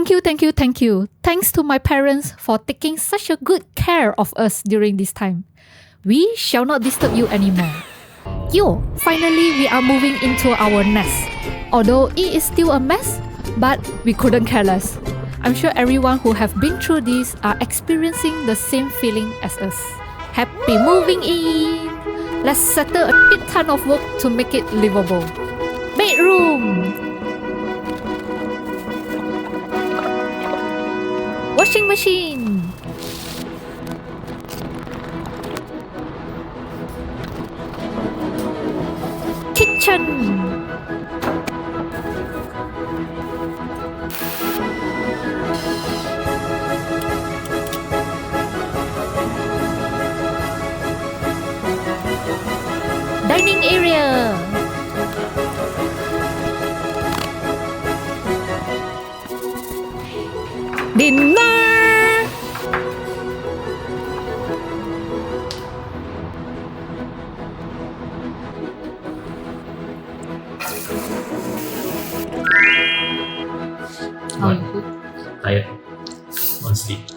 Thank you. Thanks to my parents for taking such a good care of us during this time. We shall not disturb you anymore. Yo, finally we are moving into our nest. Although it is still a mess, but we couldn't care less. I'm sure everyone who have been through this are experiencing the same feeling as us. Happy moving in! Let's settle a big ton of work to make it livable. Bedroom! Washing machine! Kitchen! Dining area! Dinner! Tired. Want sleep.